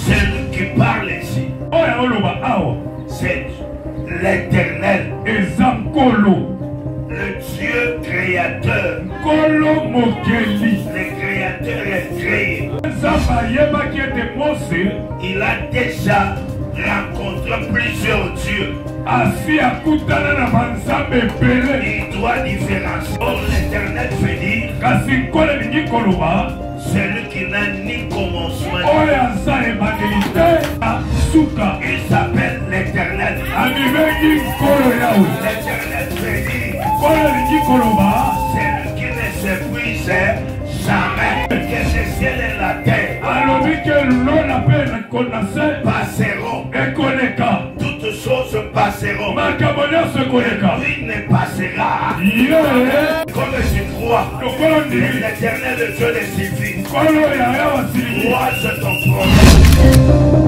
Celui qui parle ici, c'est l'Éternel. Le Dieu créateur. Le créateur est créé. Il a déjà rencontré plusieurs dieux. Il doit différencier. Or l'Éternel fait dire, celui qui n'a ni commencement. Il s'appelle l'Éternel. L'Éternel fait dire, celui qui ne s'épuise jamais. Que le ciel et la terre passeront. Toutes choses passeront. Lui ne passera. Comme je crois, l'Éternel Dieu les suffit. Crois sur ton projet.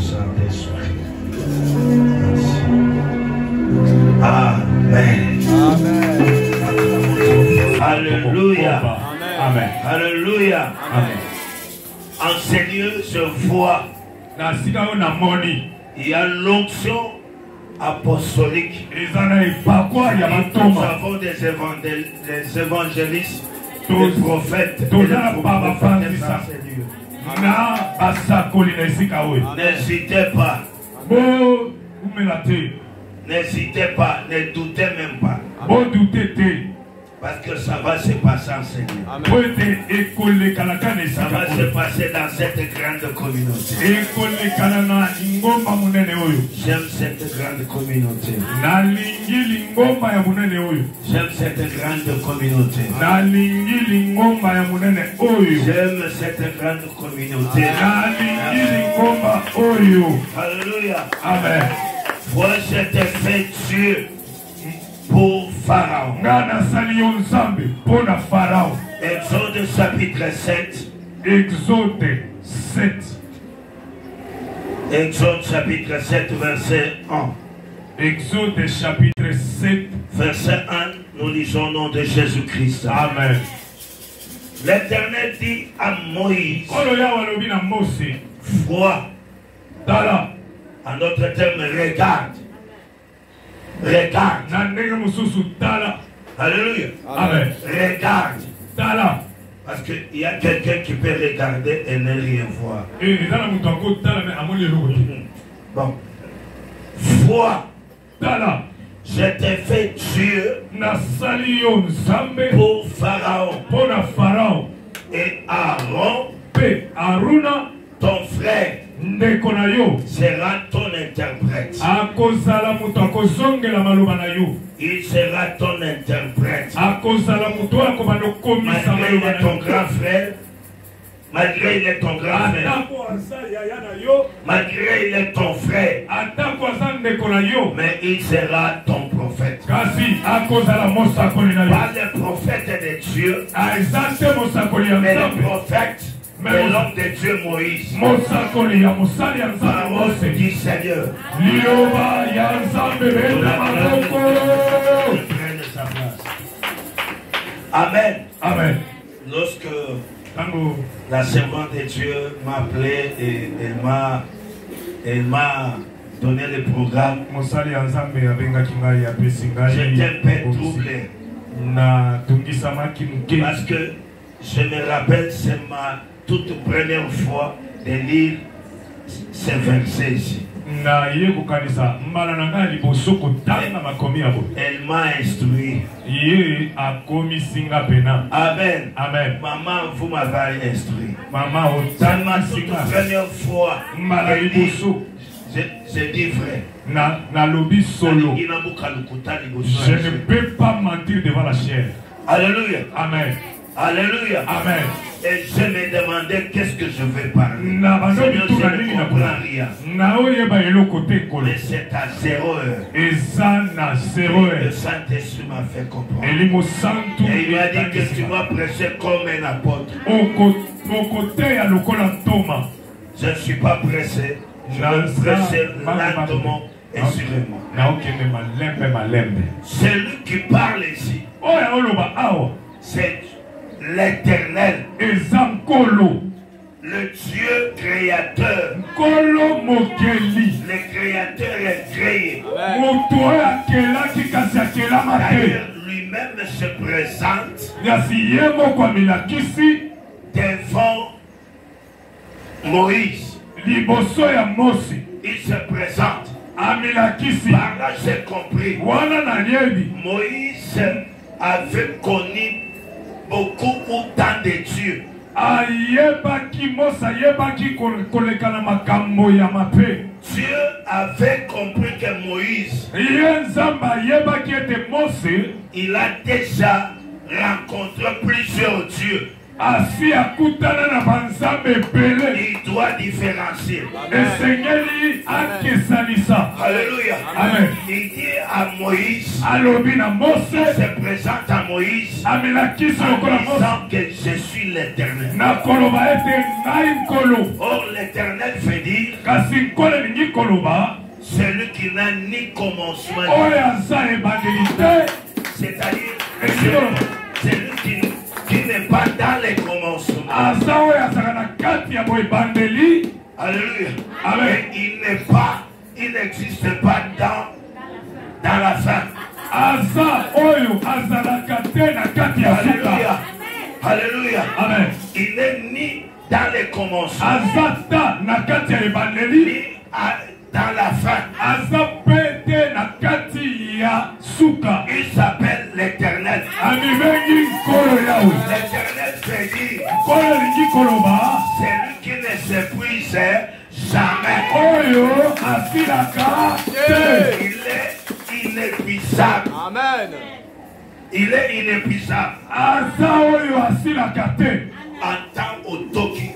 Saint-Esprit. Merci. Amen. Amen. Alléluia. Amen. Alléluia. Amen. En ces lieux, je vois, il y a l'onction apostolique. Nous avons des évangélistes, des prophètes, des prophètes dans ces lieux. N'hésitez pas. N'hésitez pas, ne doutez même pas. Parce que ça va se passer en ce lieu. Ça va se passer dans cette grande communauté. J'aime cette grande communauté. J'aime cette grande communauté. J'aime cette grande communauté. Alléluia. Amen. Moi, j'étais fait Dieu pour Pharaon. Exode chapitre 7. Exode 7. Exode chapitre 7, verset 1. Exode chapitre 7. Verset 1, nous lisons au nom de Jésus-Christ. Amen. L'Éternel dit à Moïse, vois, en d'autres termes, regarde. Regarde. Alléluia. Amen. Regarde. Parce qu'il y a quelqu'un qui peut regarder et ne rien voir. Bon. Vois. Je t'ai fait Dieu pour Pharaon. Et Aaron, ton frère, sera ton interprète. Il sera ton interprète. Malgré il est ton grand frère. Malgré il est ton grand frère. Malgré il est ton frère. Mais il sera ton prophète. Pas le prophète de Dieu. Mais le prophète. Mais l'homme de Dieu Moïse. Parole du Seigneur. Amen. Amen. Lorsque la servante de Dieu m'a appelé et elle m'a donné le programme, j'étais un peu troublé. Parce que je me rappelle, c'est ma toute première fois de lire ces versets ici. Elle m'a instruit. Amen. Amen. Maman, vous m'avez instruit. C'est ma toute première fois. Je dis vrai. Je ne peux pas mentir devant la chair. Alléluia. Amen. Alléluia. Amen. Et je me demandais qu'est-ce que je vais parler. Seigneur, je ne comprends rien. Mais c'est à 0 heure. Le Saint-Esprit m'a fait comprendre. Et il m'a dit que tu vas prêcher comme un apôtre. Je ne suis pas pressé. Je vais prêcher lentement et sûrement. Celui qui parle ici, c'est l'Éternel, le Dieu créateur. Le créateur est créé. D'ailleurs, lui-même se présente devant Moïse. Il se présente. Par là, j'ai compris. Moïse avait connu beaucoup autant de Dieu. Dieu avait compris que Moïse, il a déjà rencontré plusieurs dieux. Il doit différencier. Alléluia. Amen. Il dit à Moïse, il se présente à Moïse en disant que je suis l'Éternel. Or l'Éternel fait dire, celui qui n'a ni commencement, c'est-à-dire celui qui n'est pas dans les commencements. Alléluia. Amen. Il n'existe pas dans la fin. Alléluia. Alléluia. Amen. Il n'est ni dans les commencements, ni dans la fin. Il s'appelle l'Éternel. L'Éternel fait dire, celui qui ne s'épuise jamais. Il est inépuisable. Amen. Il est inépuisable. En temps au toki.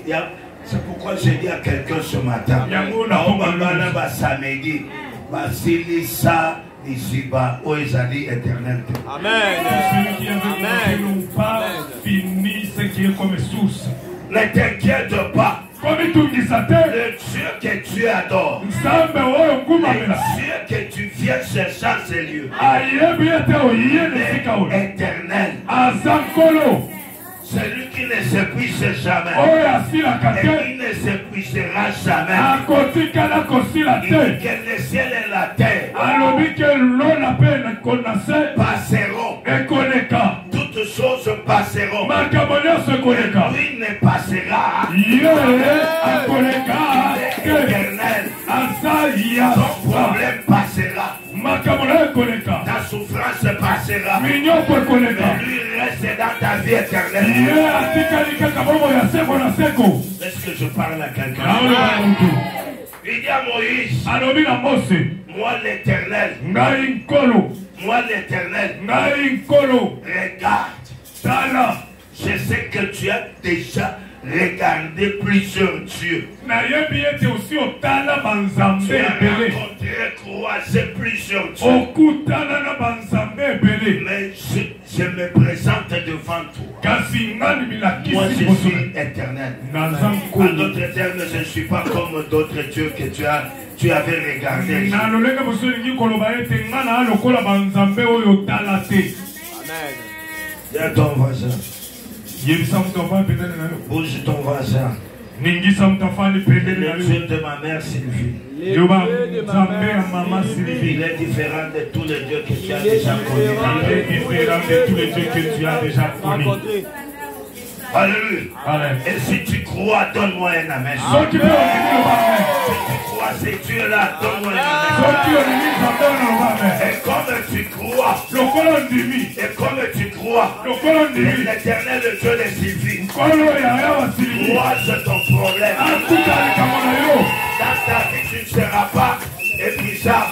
C'est pourquoi j'ai dit à quelqu'un ce matin, samedi, Basilisa Nisiba, Oezali éternel. Amen. Ne t'inquiète pas. Le Dieu que tu adores, le Dieu que tu viens chercher en ces lieux, éternel. Celui qui ne s'épuise jamais, et qui ne s'épuisera jamais. Il dit que le ciel et la terre passeront. Toutes choses passeront. Et lui ne passera. Éternel. Ton problème passera. Ta souffrance passera. Mais lui reste dans ta vie éternelle. Est-ce que je parle à quelqu'un? Il dit à Moïse, moi l'Éternel, moi l'Éternel, regarde, je sais que tu as déjà regardé plusieurs dieux. Tu as rencontré, croisé plusieurs dieux. Mais je me présente devant toi. Moi je suis éternel. En d'autres termes, je ne suis pas comme d'autres dieux que tu avais regardé. Amen. Dis à ton voisin. Bouge ton voisin. Le Dieu de ma mère Sylvie. Il est différent de tous les dieux que tu as déjà connus. Alléluia. Et si tu crois, donne-moi un amen. Si tu crois ces dieux-là, donne-moi un amen. Et comme tu crois, l'Éternel, le Dieu de Sylvie, croise ton problème. Dans ta vie, tu ne seras pas épuisable.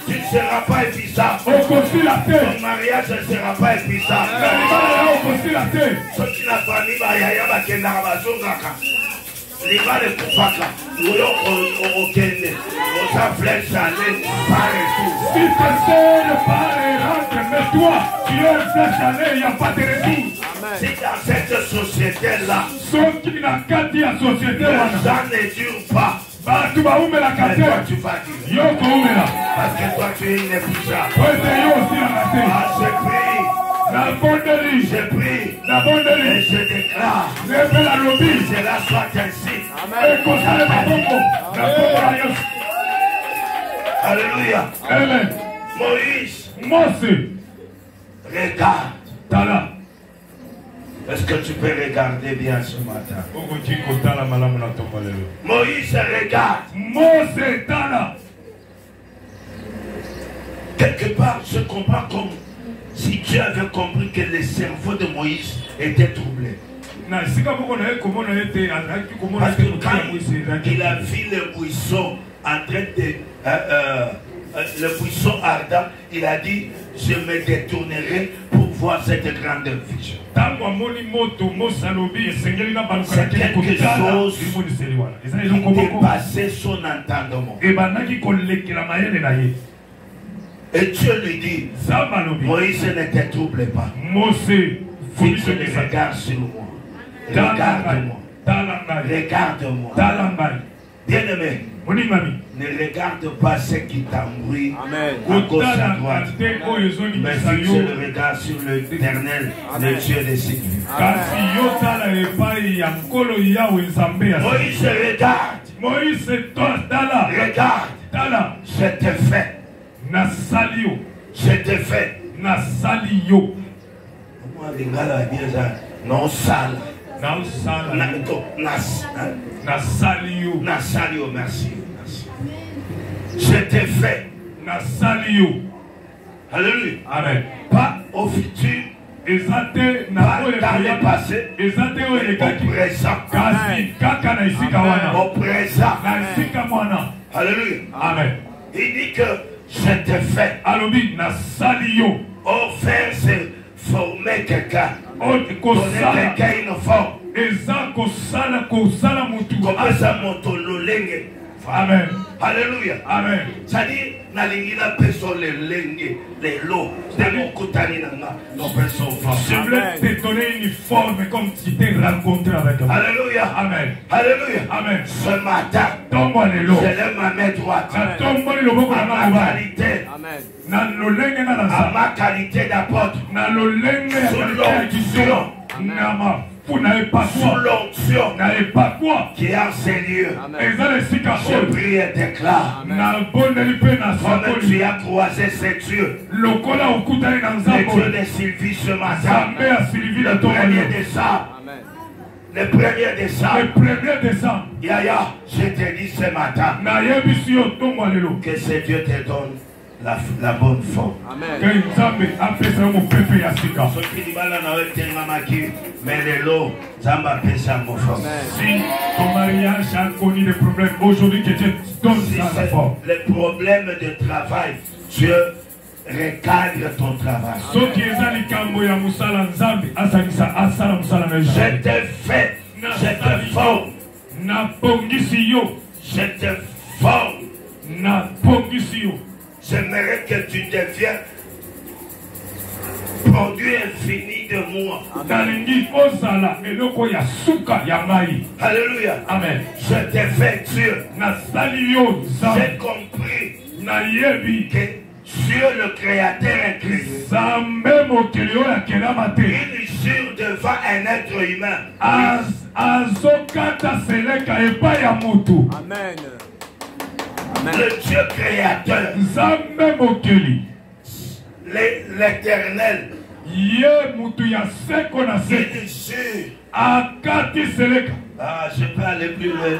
Tu ne seras pas épuisable. Ton mariage ne sera pas épuisable. Ce qui n'a pas mis Bayaya Bakenda Bazongaka. Liba de Kupaka. Okende. Osa flèche allée par et tout. Si tu sais le pas mais toi, tu es une flèche allée, il n'y a pas de retour. Si dans cette société-là, les gens ne durent pas. Tu vas où la mais toi tu vas dire. Parce que toi tu es inépuisable. Je prie. Et je déclare. Que cela soit ainsi. Alléluia. Amen. Moïse. Regarde. Est-ce que tu peux regarder bien ce matin? Moïse regarde. Quelque part, je comprends comme si Dieu avait compris que le cerveau de Moïse était troublé. Parce que quand il a vu le buisson en train de... le buisson ardent, il a dit, je me détournerai pour voit cette grande vision, c'est quelque chose qui dépassait son entendement. Et Dieu lui dit, Moïse, ne te trouble pas. Fixe les regards sur moi. Regarde-moi. Regarde-moi. Bien-aimé, ne regarde pas ce qui t'embrouille à gauche à droite, mais fixe le regard sur l'Éternel, le Dieu des sécurités. Moïse regarde. Regarde. C'était fait. C'était fait. Non sale. Merci. C'était fait. Alléluia. Amen. Pas au futur. Pas dans le passé. Au présent. Alléluia. Amen. Il dit que c'était fait. Oh, faire c'est former quelqu'un. Donner quelqu'un une forme. Comment ça monte le lenge. Amen. Alléluia. Amen. C'est-à-dire, nalingila peso le lenge, les lots. C'est mon koutani nanga. Non, personne Je voulais te donner une forme comme tu t'es rencontré avec moi. Alléluia. Amen. Alléluia. Amen. Ce matin, je lève ma main droite. À ma qualité. Amen. À ma qualité d'apôtre. Sous l'onction qui est en ces lieux, je prie et déclare, comme tu as croisé ces dieux, le Dieu de Sylvie ce matin, le 1er décembre, le 1er décembre, Yaya, je te dis ce matin, que ce Dieu te donne la bonne forme. Amen. Mais les lots, ça m'a péché à mon forme. Si ton mariage a connu des problèmes, aujourd'hui que Dieu donne sa forme. Les problèmes de travail, Dieu recadre ton travail. Je te fais, je te forme. Je te forme. J'aimerais que tu deviennes produit infini de moi. Alléluia. Amen. Je t'ai fait Dieu. J'ai compris que Dieu le Créateur est Christ. Il jure devant un être humain. Amen. Le Dieu créateur, l'Éternel, il jure. Je peux aller plus loin.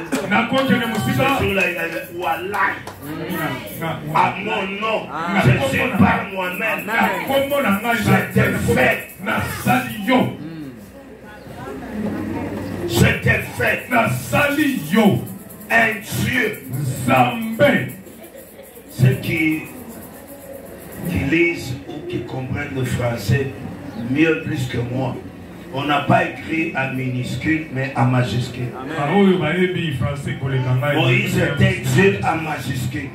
À mon nom, je suis par moi-même. Je t'ai fait. Je t'ai fait. Un Dieu. Ceux qui lisent ou qui comprennent le français mieux plus que moi, on n'a pas écrit en minuscule mais en majuscule. Moïse était Dieu en majuscule.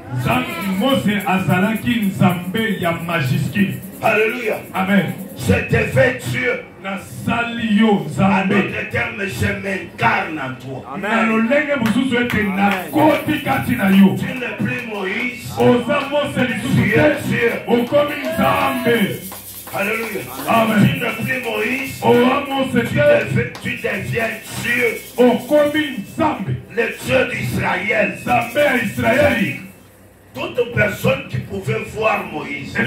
Alléluia. Amen. Je t'ai fait Dieu. En d'autres termes, je m'incarne en toi. Amen. Tu n'es plus Moïse. Tu es Dieu. Alléluia. Amen. Tu n'es plus Moïse. Tu deviens Dieu. Le Dieu d'Israël. Toute personne qui pouvait voir Moïse ou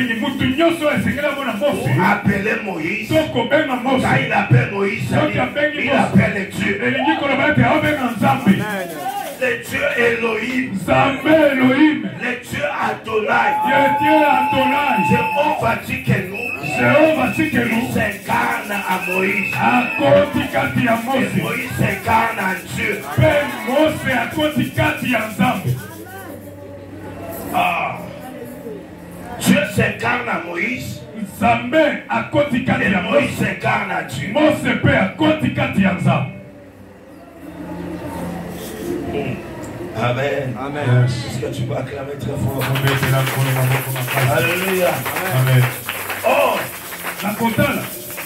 appeler Moïse, quand il appelle Moïse, il appelle Dieu. Le Dieu Elohim, le Dieu Adonai, Jéhovah Tsidkenu, il s'incarne à Moïse. Et Moïse s'incarne en Dieu. Dieu s'incarne à Moïse. Zambé a koti kati ya Moïse incarne à Dieu. Mose pe a koti kati ya Nzambe. Amen. Amen. Est-ce que tu peux acclamer très fort? Alléluia. Amen. Oh, la contale.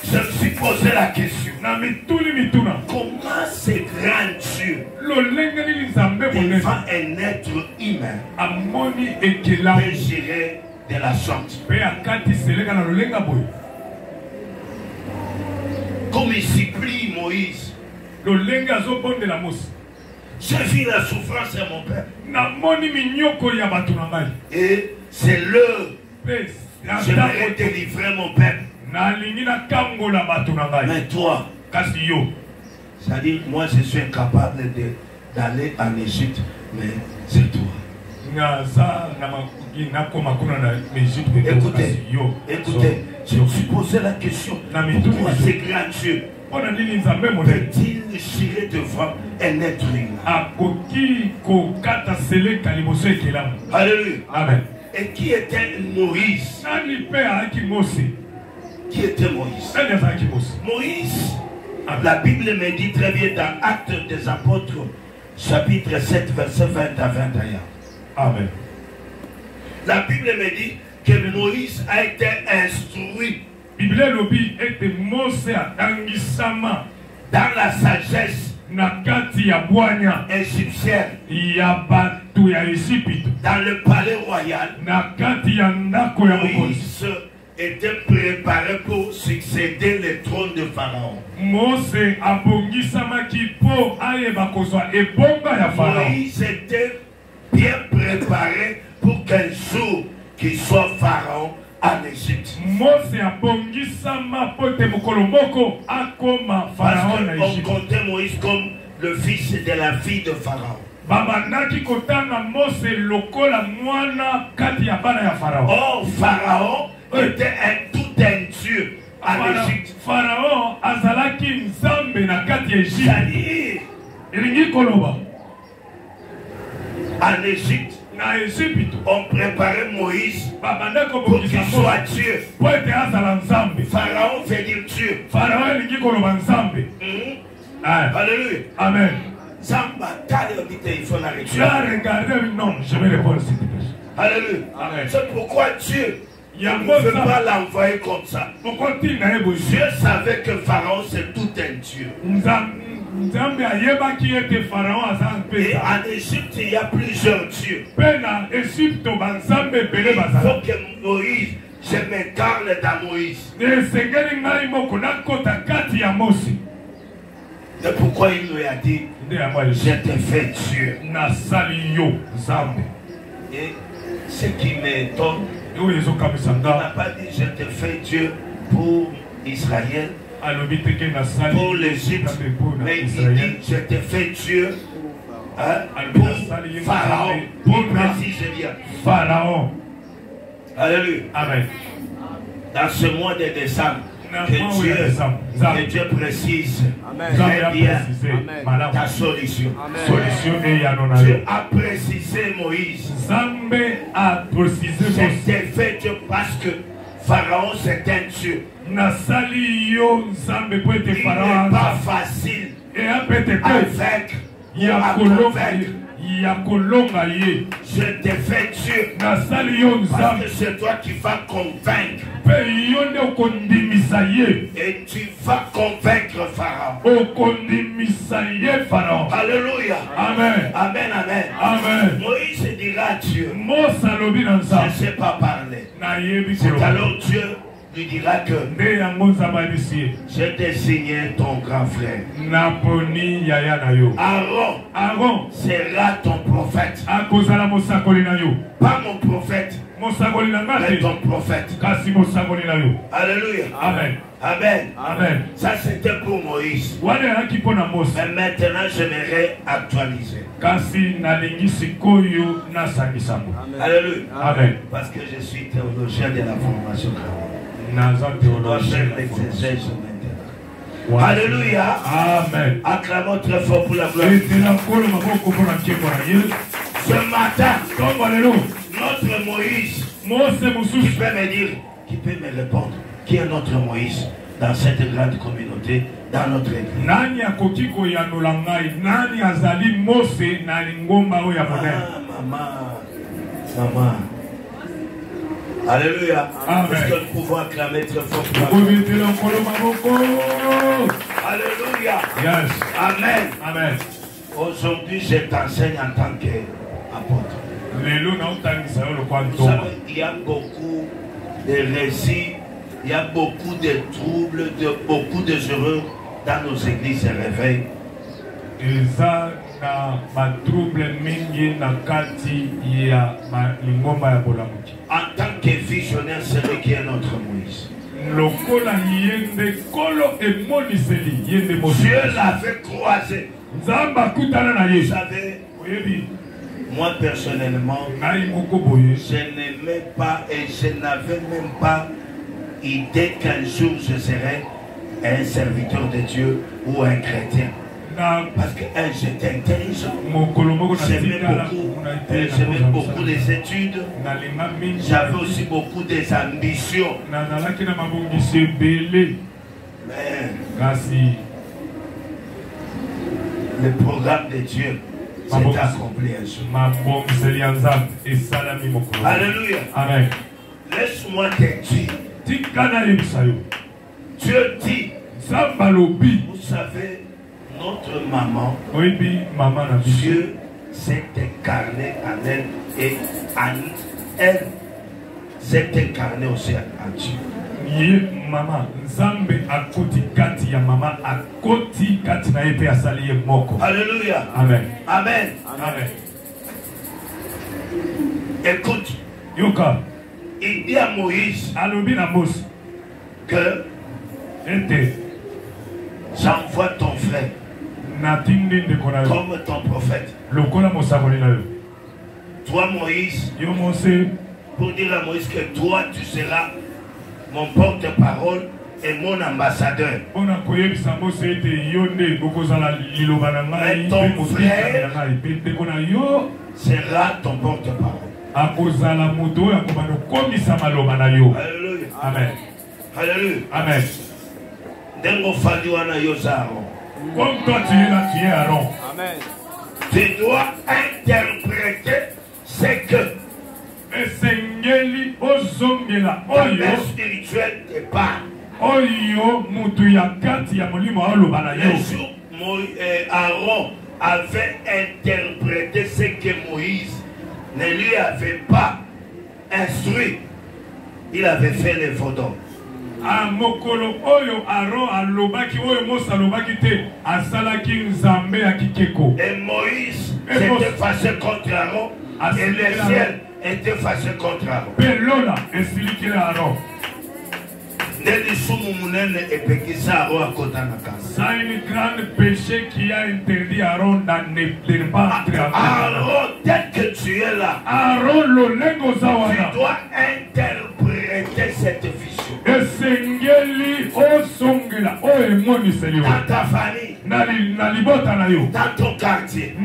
Je me suis posé la question. Comment ces grands dieux devant un être humain peut gérer de la sorte? Comme il supplie Moïse. J'ai vu la souffrance de mon père. Et c'est l'heure. J'aimerais délivrer mon peuple. Mais toi, c'est-à-dire, moi je suis incapable d'aller en Égypte, mais c'est toi. Écoutez, je me suis posé la question, pourquoi ces grands dieux peut-il gérer devant un être humain? Alléluia. Amen. Et qui était Moïse? Qui était Moïse? Moïse, la Bible me dit très bien dans Actes des Apôtres, chapitre 7, verset 20 à 21. Amen. La Bible me dit que Moïse a été instruit dans la sagesse égyptienne, dans le palais royal. Moïse était préparé pour succéder le trône de Pharaon. Moïse était bien préparé pour qu'un jour qu'il soit Pharaon en Égypte. On comptait Moïse comme le fils de la fille de Pharaon. Oh, Pharaon était tout un dieu en Égypte. Pharaon azalaki nzambe na kati ya Égypte. En Égypte, on préparait Moïse pour qu'il soit Dieu. Pharaon veut dire Dieu. Alléluia. Amen. Il faut l'arrêter. Non, je vais répondre s'il te plaît. Alléluia. C'est pourquoi Dieu ne veut pas l'envoyer comme ça. Dieu savait que Pharaon c'est tout un Dieu. Et en Égypte, il y a plusieurs dieux. Il faut que Moïse, je m'incarne dans Moïse. C'est pourquoi il lui a dit, je t'ai fait Dieu. Et ce qui m'étonne, il n'a pas dit, je t'ai fait Dieu pour Israël, pour l'Égypte, mais il dit, je t'ai fait Dieu pour Pharaon. Pour préciser bien. Pharaon. Alléluia. Amen. Dans ce mois de décembre, que Dieu précise très bien ta solution. Dieu a précisé Moïse. C'était fait Dieu parce que Pharaon c'est un Dieu. Il n'est pas facile à convaincre. Je t'ai fait Dieu parce que c'est toi qui vas convaincre. Et tu vas convaincre Pharaon. Alléluia. Amen. Amen, amen. Amen. Moïse dira à Dieu, je ne sais pas parler. C'est alors Dieu lui dira que j'ai désigné ton grand frère. Aaron sera ton prophète. Pas mon prophète, mais ton prophète. Alléluia. Amen. Amen. Amen. Ça c'était pour Moïse. Mais maintenant j'aimerais actualiser. Alléluia. Amen. Parce que je suis théologien de la formation. Je dois faire l'exégèse maintenant. Alléluia. Amen. Acclamons très fort pour la gloire. Ce matin, notre Moïse, tu peux me dire qui peut me répondre? Qui est notre Moïse dans cette grande communauté, dans notre église? Nani akotiko ya nolangai, nani azali Mose na lingomba oya moderne. Maman. Alléluia. Est-ce que nous pouvons acclamer très fort? Alléluia. Yes. Amen. Amen. Aujourd'hui, je t'enseigne en tant qu'apôtre. Vous savez, il y a beaucoup de récits, il y a beaucoup de troubles, beaucoup de heureux dans nos églises et réveils. En tant que visionnaire, c'est lui qui est notre Moïse. Dieu l'avait croisé. Vous savez, moi personnellement, je n'aimais pas et je n'avais même pas idée qu'un jour je serais un serviteur de Dieu ou un chrétien. Parce que j'étais intelligent, j'aimais beaucoup les études, j'avais aussi beaucoup des ambitions. Mais le programme de Dieu s'est accompli un jour. Alléluia. Amen. Laisse-moi te dire. Dieu dit, vous savez, notre maman, Dieu s'est incarné en elle et en elle s'est incarné aussi en Dieu. Maman, Nzambe akoti kati ya mama akoti kati na yepe asali ye moko. Alléluia. Amen. Amen. Amen. Écoute. Yoka. Il dit à Moïse. Alobi na Mose. Que. J'envoie ton frère. Comme ton prophète. Toi Moïse. Pour dire à Moïse que toi tu seras mon porte-parole et mon ambassadeur. Mais ton frère sera ton porte-parole. Alléluia. Amen. Alléluia. Amen. Comme toi tu es là, tu es Aaron. Amen. Tu dois interpréter ce que ta mère spirituelle te parle. Aaron avait interprété ce que Moïse ne lui avait pas instruit. Il avait fait les vaudons. Et Moïse s'était fâché contre Aaron et le ciel était fâché contre Aaron. C'est un grand péché qui a interdit Aaron ne pas entrer. Aaron, dès que tu es là, tu dois interpréter cette vision. Dans ta famille, dans ton quartier,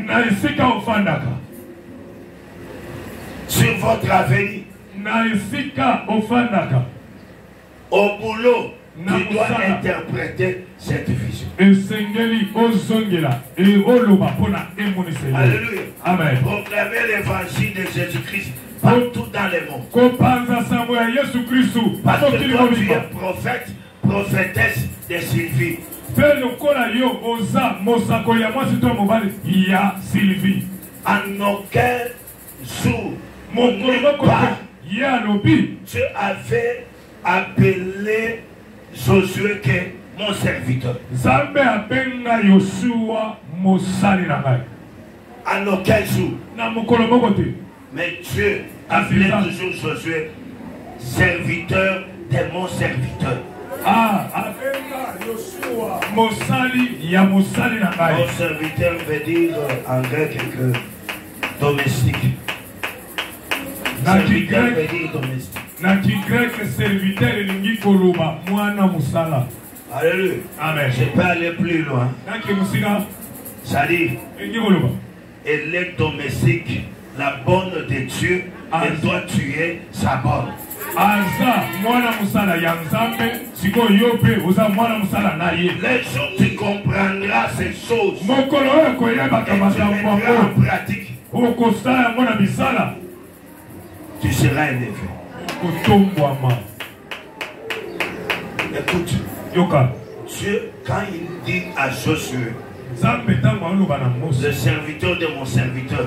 sur votre avenir, au boulot, tu dois interpréter cette vision. Alléluia. Amen. Proclamer l'évangile de Jésus-Christ partout dans le monde. Parce que toi tu es prophète, prophétesse de Sylvie. En aucun jour, tu avais appelé Josué que mon serviteur. En aucun jour. Mais Dieu appelait toujours Josué serviteur de mon serviteur. Mon serviteur veut dire en grec que domestique. Serviteur veut dire domestique. Alléluia. Amen. Je peux aller plus loin. Ça dit, elle est domestique, la bonne de Dieu, et toi tu es sa bonne. Les jours tu comprendras ces choses. Et tu mettras en pratique. Tu seras élevé. Écoute, Dieu, quand il dit à Josué, le serviteur de mon serviteur,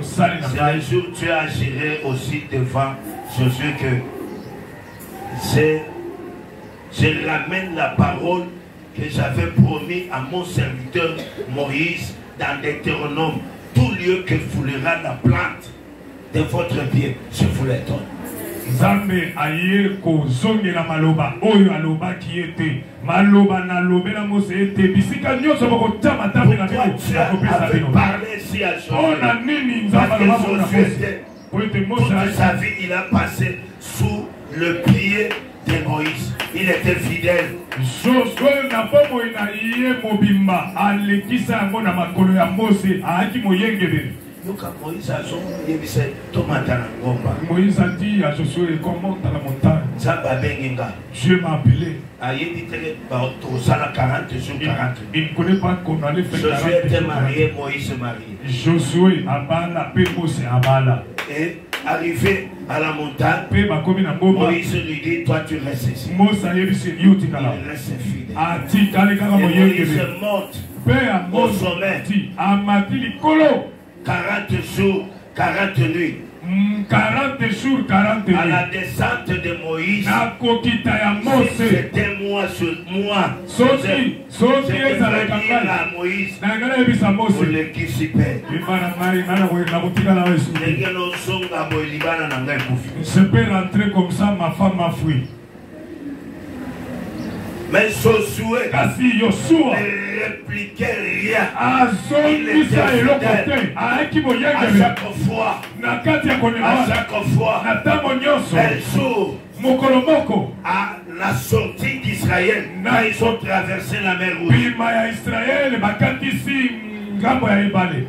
c'est un jour Dieu a géré aussi devant Josué que je ramène la parole que j'avais promis à mon serviteur Moïse dans Deutéronome. Tout lieu que foulera la plante de votre pied, je vous le donne. Zambe aye ko zonge la maloba oyo aloba qui était maloba na lobela mose ete bisika nyoso boko tama tape na bino akopesa bino parler si à Josué. On a nini nzamba loba mona fose toute sa vie il a passé sous le pied de Moïse. Il était fidèle. Josué na pomo ina iye mobimba alekisa yango na makolo ya Mose aaki moyengebele. Moïse a dit à Josué qu'on monte à la montagne. Dieu m'a appelé. Il ne connaît pas qu'on allait faire 40 Josué était marié, Moïse se marié. Josué abala, pe Mose abala. Et arrivé à la montagne, Moïse lui dit, toi tu restes ici. Il reste fidèle. Et Moïse monte au sommet. 40 jours, 40 nuits. 40 jours, 40 nuits. À la descente de Moïse, c'était moi sur moi. Je veux dire à Moïse, pour l'équiciper. Je peux rentrer comme ça, ma femme m'a fui. Mais Josué ne répliquait rien. Il était fidèle. À chaque fois, un jour, à la sortie d'Israël, quand ils ont traversé la mer Rouge,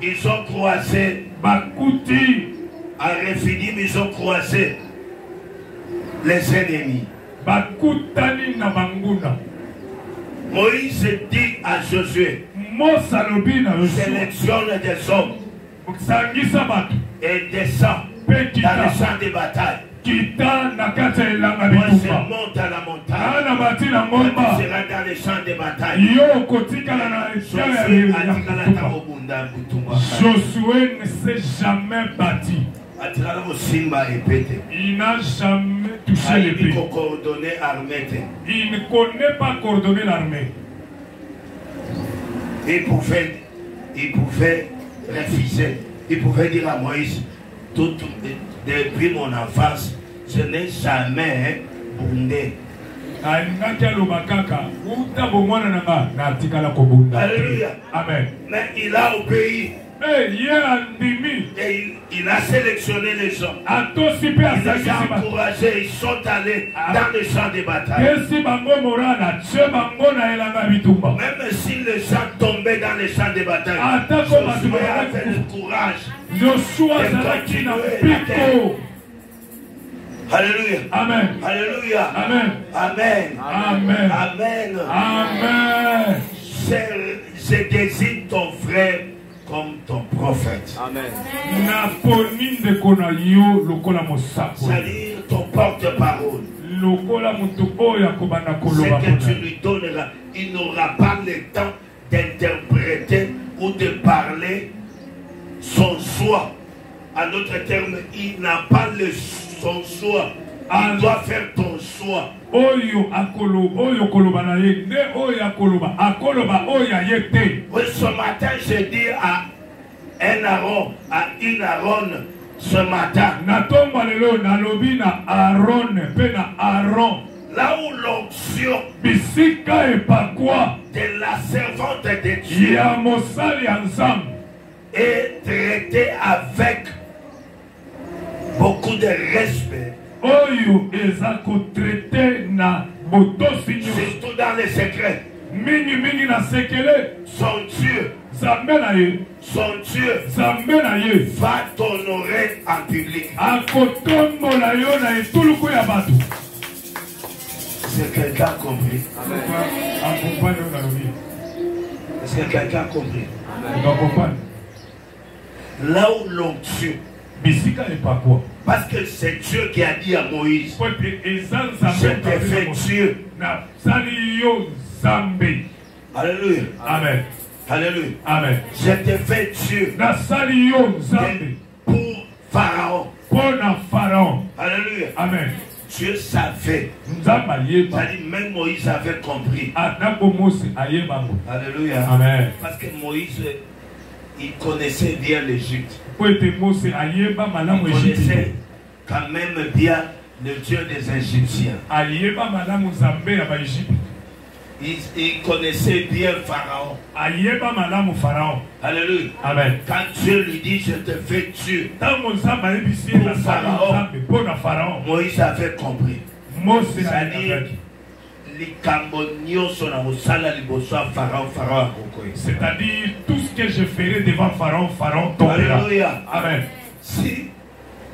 ils ont croisé, à Rephidim, ils ont croisé les ennemis. Moïse dit à Josué, sélectionne des hommes et descend dans le champ de bataille. Moi je monte à la montagne. Moi tu seras dans le champ de bataille. Josué ne s'est jamais battu. Il n'a jamais touché l'épée. Il ne connaît pas coordonner l'armée. Il pouvait refuser. Il pouvait dire à Moïse, depuis mon enfance, je n'ai jamais bondé. Alléluia. Amen. Mais il a obéi. Et il a sélectionné les gens. Il les a encouragés. Ils sont allés dans le champ de bataille. Même si les gens tombaient dans le champ de bataille, Josué avait le courage de continuer. Alléluia. Amen. Alléluia. Amen. Amen. Amen. Amen. Amen. Je désigne ton frère comme ton prophète. Amen. C'est-à-dire ton porte-parole. Ce que tu lui donneras, il n'aura pas le temps d'interpréter ou de parler son choix. En d'autres termes, il n'a pas son choix. Il doit faire ton choix. Oui, ce matin, j'ai dit à un Aaron, ce matin. Là où l'onction de la servante de Dieu est traitée avec beaucoup de respect. Surtout dans les secrets. Son Dieu va t'honorer en public. public. C'est quelqu'un a compris. Est-ce que quelqu'un a compris? Là où l'onction, parce que c'est Dieu qui a dit à Moïse, je t'ai fait Dieu. Alléluia. Amen. Alléluia. Amen. Je t'ai fait Dieu pour Pharaon. Alléluia. Amen. Dieu savait. C'est-à-dire même Moïse avait compris. Alléluia. Amen. Parce que Moïse, il connaissait bien l'Égypte. Il connaissait quand même bien le Dieu des Égyptiens. Il connaissait bien Pharaon. Alléluia. Amen. Quand Dieu lui dit, je te fais Dieu pour Pharaon, Moïse avait compris. C'est-à-dire, c'est-à-dire tout ce que je ferai devant Pharaon, Pharaon tombera. Alléluia. Amen. Si,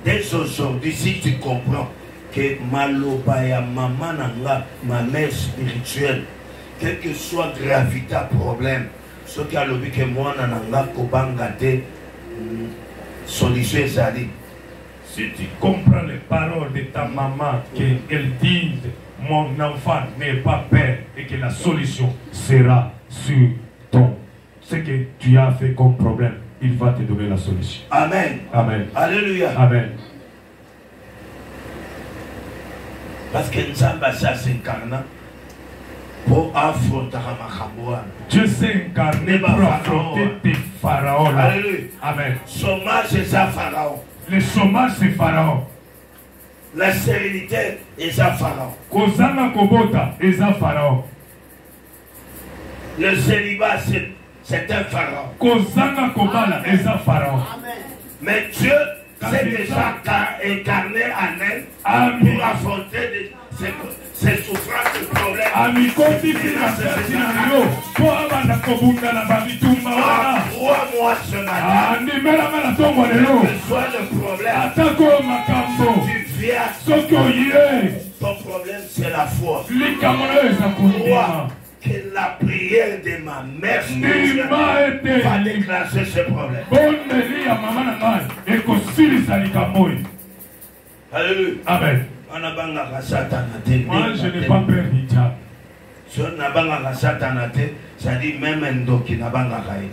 dès aujourd'hui, si tu comprends que Malobaya, maman nanga, ma mère spirituelle, quel que soit gravité problème, ce qui a le but que moi nanga kobangate solution ezali. Si tu comprends les paroles de ta maman, qu'elle dise mon enfant n'est pas père et que la solution sera sur ce que tu as fait comme problème, il va te donner la solution. Amen. Amen. Alléluia. Amen. Parce que Nzamba s'incarne pour affronter Makamboa. Dieu s'est incarné pour affronter tes pharaons. Alléluia. Amen. Chômage c'est ça Pharaon. Le chômage c'est Pharaon. La sérénité est ça Pharaon. Kozanga kobota est ça Pharaon. Le célibat c'est un Pharaon. Kozanga kobala est ça Pharaon. Mais Dieu s'est déjà incarné en elle pour affronter ces souffrances, ces problèmes. Crois-moi ce matin. Soit le problème. Tu viens. Ton problème c'est la foi. Crois que la prière de ma mère va déclencher ce problème. Alléluia. Amen. Moi, je n'ai pas peur du diable.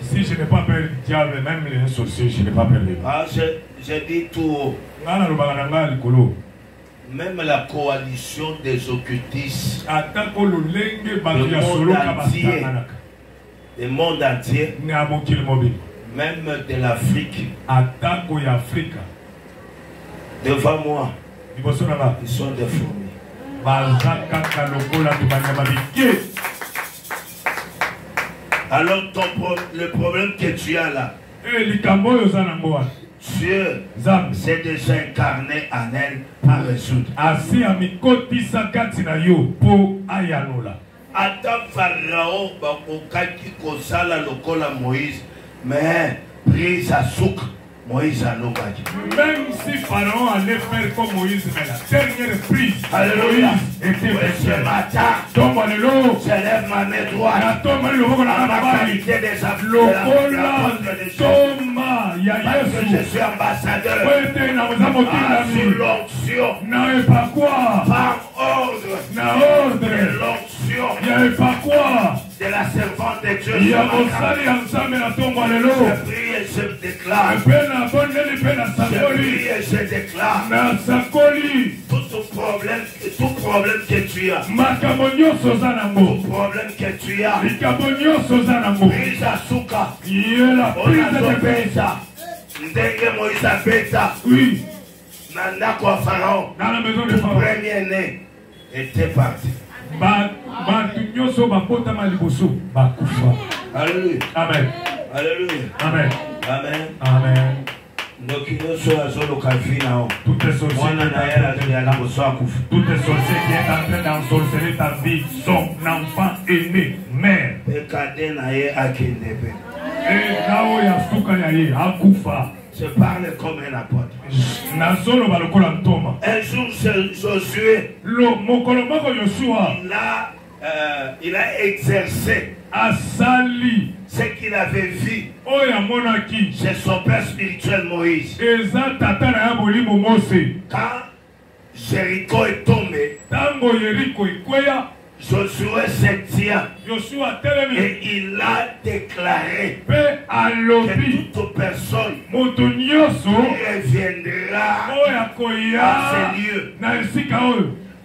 Si je n'ai pas peur du diable, même les sorciers, je n'ai pas peur de lui. J'ai dit tout. Même la coalition des occultistes, le monde entier, même de l'Afrique, devant moi, ils sont des fourmis. Alors le problème que tu as là, Dieu s'est déjà incarné en elle pour résoudre. Attends Pharaon bakokaki kozala lokola Moïse, mais prise à souk Moïse a l'obagi. Même si Pharaon allait faire comme Moïse, mais la dernière prise, Alléluia, était ce matin, je lève ma main droite à ma qualité des apôtres, parce que je suis ambassadeur sous l'onction, par ordre de l'onction de la servante de Dieu. Je prie et je déclare. Je prie et je déclare. Tout problème que tu as. Tout problème que tu as. Prise à souka. Ndenge Moïse a bêta. Oui. Nandako à Pharaon. Dans la maison de Tout Pharaon. premier-né était parti. Alléluia. Amen. Alléluia. Amen. Amen. Amen. Toutes les sorciers qui est en train d'ensorceler ta vie, son enfant aîné, mère. Et là où il y a Souka Yaye, Akufa. Je parle comme un apôtre. Un jour, Josué, il a exercé ce qu'il avait vu chez son père spirituel Moïse. Quand Jéricho est tombé, Josué se tient et il a déclaré que toute personne reviendra à ces lieux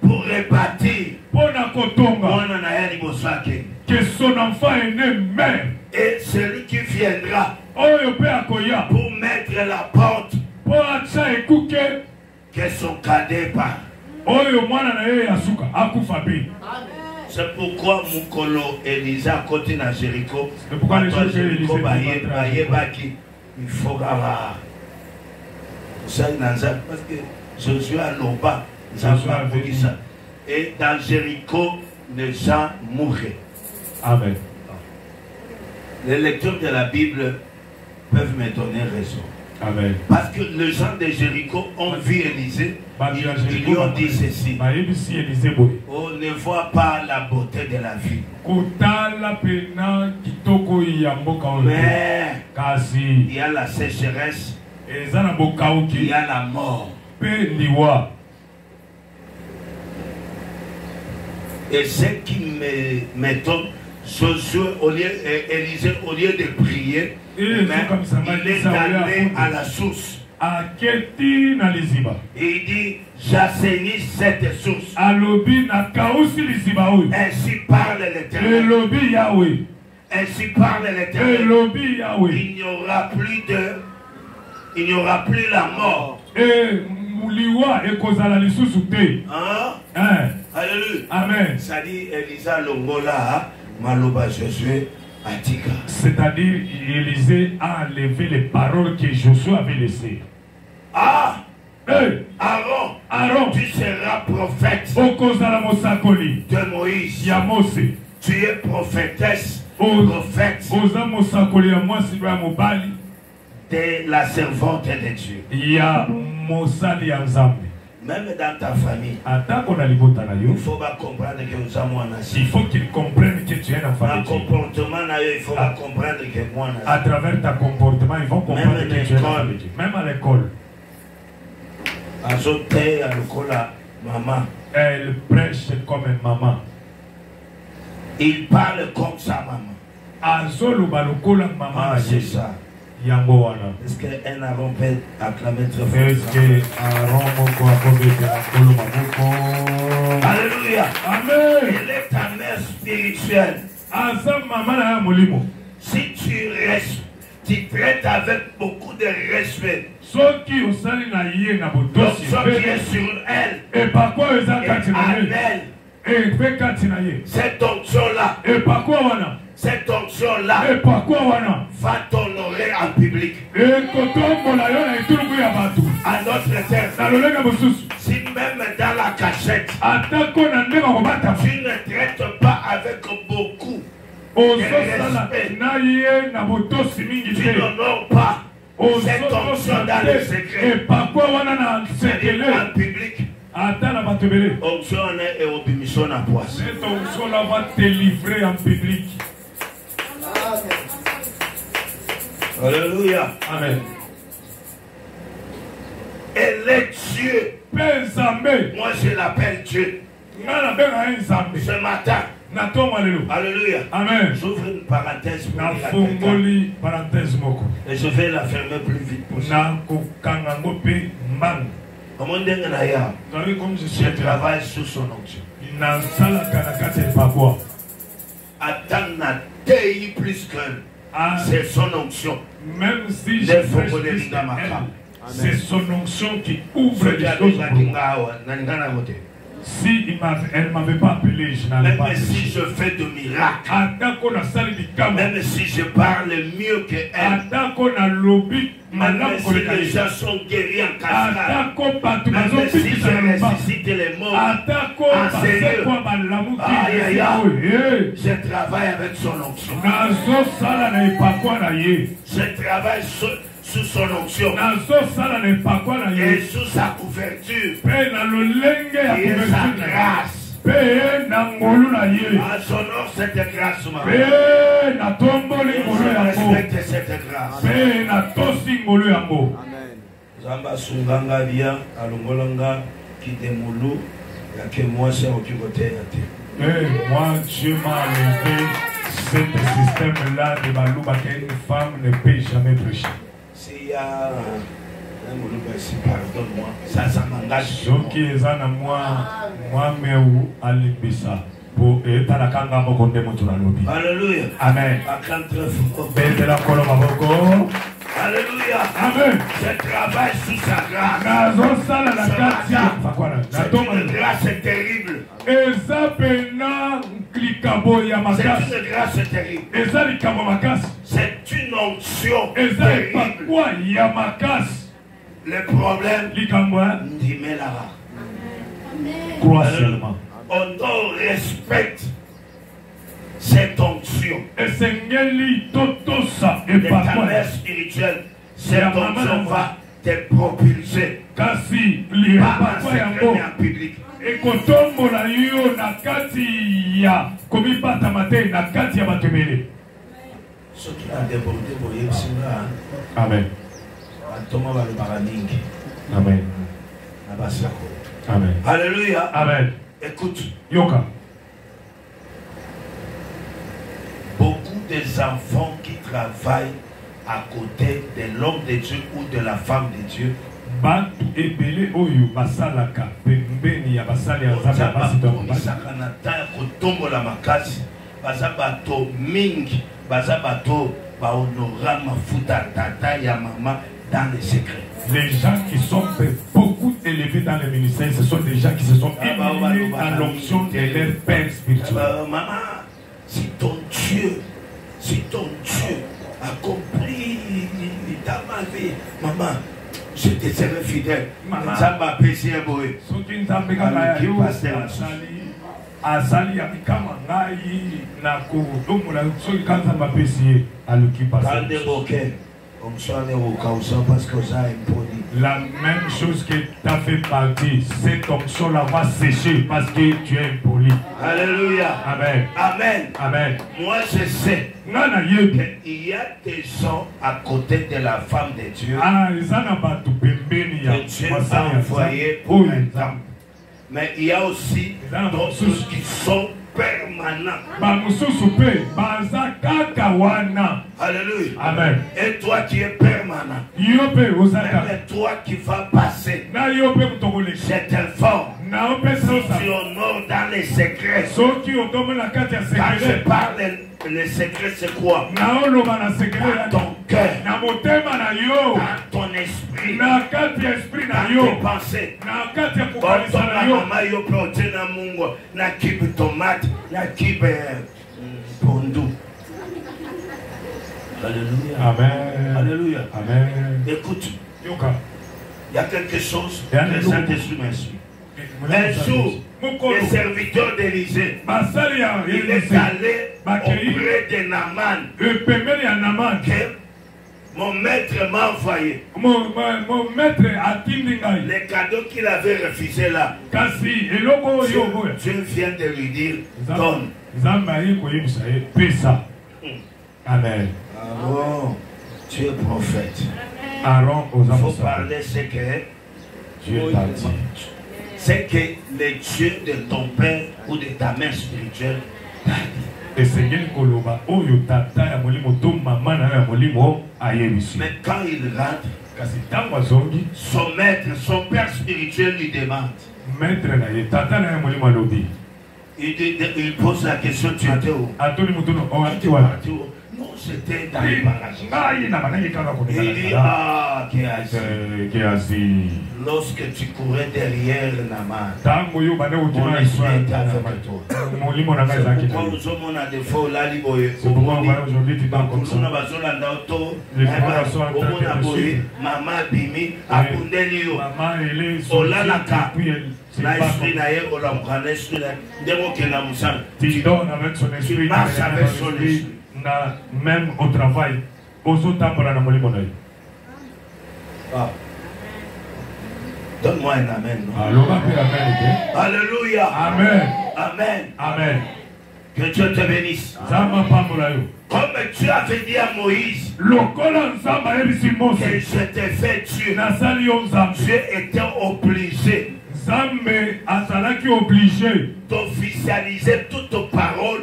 pour rebâtir que son enfant est né mère. Et celui qui viendra pour mettre la porte que son cadet part. C'est pourquoi Moukolo Elisa côté na Jéricho. C'est pourquoi les Jéricho il faut avoir ça parce que Josué a l'oba. Et dans Jéricho, les gens mouraient. Amen. Les lecteurs de la Bible peuvent me donner raison. Amen. Parce que les gens de Jéricho ont vu Élisée. Ils lui ont dit ceci. On ne voit pas la beauté de la vie. Mais il y a la sécheresse. Il y a la mort. Et ce qui m'étonne, Josué, Élisée, au lieu de prier, il est allé à la source. Et il dit, j'assainis cette source. Ainsi parle l'Éternel. Ainsi parle l'Éternel. Il n'y aura plus la mort. Hein? Alléluia. Amen. Ça dit Elisa Longola, Maloba Josué, Atika. C'est-à-dire, Élisée a enlevé les paroles que Josué avait laissées. Ah! Hey. Aaron, tu seras prophète de Moïse. Tu es prophétesse, prophète de la servante de Dieu. Même dans ta famille, il faut comprendre que nous sommes en Asie. Il faut qu'ils comprennent que tu es un enfant de Dieu. Il faut comprendre que moi, à travers ta comportement, ils vont comprendre que tu es un enfant de Dieu. Même à l'école. Elle prêche comme une maman. Il parle comme sa maman. Ah, c'est ça. Est-ce qu'un Aaron peut acclamer très fort? Est-ce Alléluia. Amen. Elle est ta mère spirituelle. Si tu traites avec beaucoup de respect, donc qui est sur elle, et en elle, cette onction-là, cette onction-là va t'honorer en public. À notre terre, si même dans la cachette, tu ne traites pas avec beaucoup de respect, tu n'honores pas cette onction dans le secret, c'est-à-dire en public. Onction est au bimission à poisson. Cette onction-là va te livrer en public. Alléluia. Amen. Elle est Dieu. Moi je l'appelle Dieu. Ce matin. Alléluia. Amen. J'ouvre une parenthèse pour et je vais la fermer plus vite possible. Je travaille sous son onction. Attends plus que c'est son onction. Même si je c'est son onction qui ouvre les choses. Si elle ne m'avait pas appelé, je n'allais pas. Même si je fais de miracles, même si je parle mieux qu'elle, même si les gens sont guéris en cascade, même si je ressuscite les morts en sérieux, je travaille avec son onction. Je travaille sous son onction et sous sa couverture et sa grâce. J'honore cette grâce, maman. Je respecte cette grâce. Zamba Sunganga via Alongolanga qui démoulou, il y a que moi c'est au côté. Moi, Dieu m'a enlevé ce système-là de Balouba qu'une femme ne peut jamais prêcher. S'il y a un Moulouba ici, pardonne-moi, ça m'engage. Ce qui est en moi, mais où aller ça pour être à la kanga pour qu'on démontre la lobby. Alléluia. Amen. Alléluia. Amen. Je travaille sous sa grâce. C'est une grâce terrible. C'est une grâce terrible. C'est une onction terrible. Le problème, crois seulement. On respecte cette onction. Ta mère spirituelle, cette onction va te propulser. Pas en secret mais en public. Ce qui a débordé, Amen. Amen. Amen. Alléluia. Amen. Écoute. Yoka. Beaucoup des enfants qui travaillent à côté de l'homme de Dieu ou de la femme de Dieu. Dans les secrets. Les gens qui sont beaucoup élevés dans le ministère, ce sont des gens qui se sont élevés dans l'onction de leur père spirituel. Maman, si ton Dieu a compris dans ma vie, maman, je te serai fidèle. Maman, ça m'a péché un boy. Azali amikama ngai na kudomula soki kanza mapesi aluki passer. La même chose que tu as fait partie, cette onction-là va sécher parce que tu es impoli. Alléluia. Amen. Amen. Amen. Moi je sais qu'il y a des gens à côté de la femme de Dieu que Dieu a envoyé pour un temps. Mais il y a aussi d'autres qui sont permanents. Alléluia. Amen. Et toi qui es permanent. Et toi qui vas passer. Je t'informe. Si tu honores dans les secrets. Quand je parle, les secrets c'est quoi? Dans ton cœur. Dans ton esprit. Dans tes pensées. Na kibe tomate, na kibe pondu. Alléluia. Amen. Alléluia. Amen. Écoute, il y a quelque chose que le Saint-Esprit m'instruit. Un jour, le serviteur d'Élysée, il est allé auprès de Naaman. Que mon maître m'a envoyé. Mon maître a dit les cadeaux qu'il avait refusés là. Dieu vient de lui dire, donne. Amen. Aaron, tu es prophète. Il faut parler ce que Dieu t'a dit. C'est que le Dieu de ton père ou de ta mère spirituelle t'a dit. Mais quand il rentre, son maître, son père spirituel lui demande. Il pose la question, tu étais où? Non, c'était dans le paradis. Il dit, ah, Géasi. Lorsque tu courais derrière Naaman, mon esprit était avec toi. C'est pourquoi nous sommes à défaut là, maman bimi, abundelio, olalaka. Tu donnes avec son esprit, avec son esprit. Même au travail, aux autres Ah. Donne-moi un amen. Alléluia. Amen. Amen. Amen. Que Dieu te bénisse. Comme tu avais dit à Moïse que je t'ai fait Dieu, Dieu était obligé d'officialiser toute parole,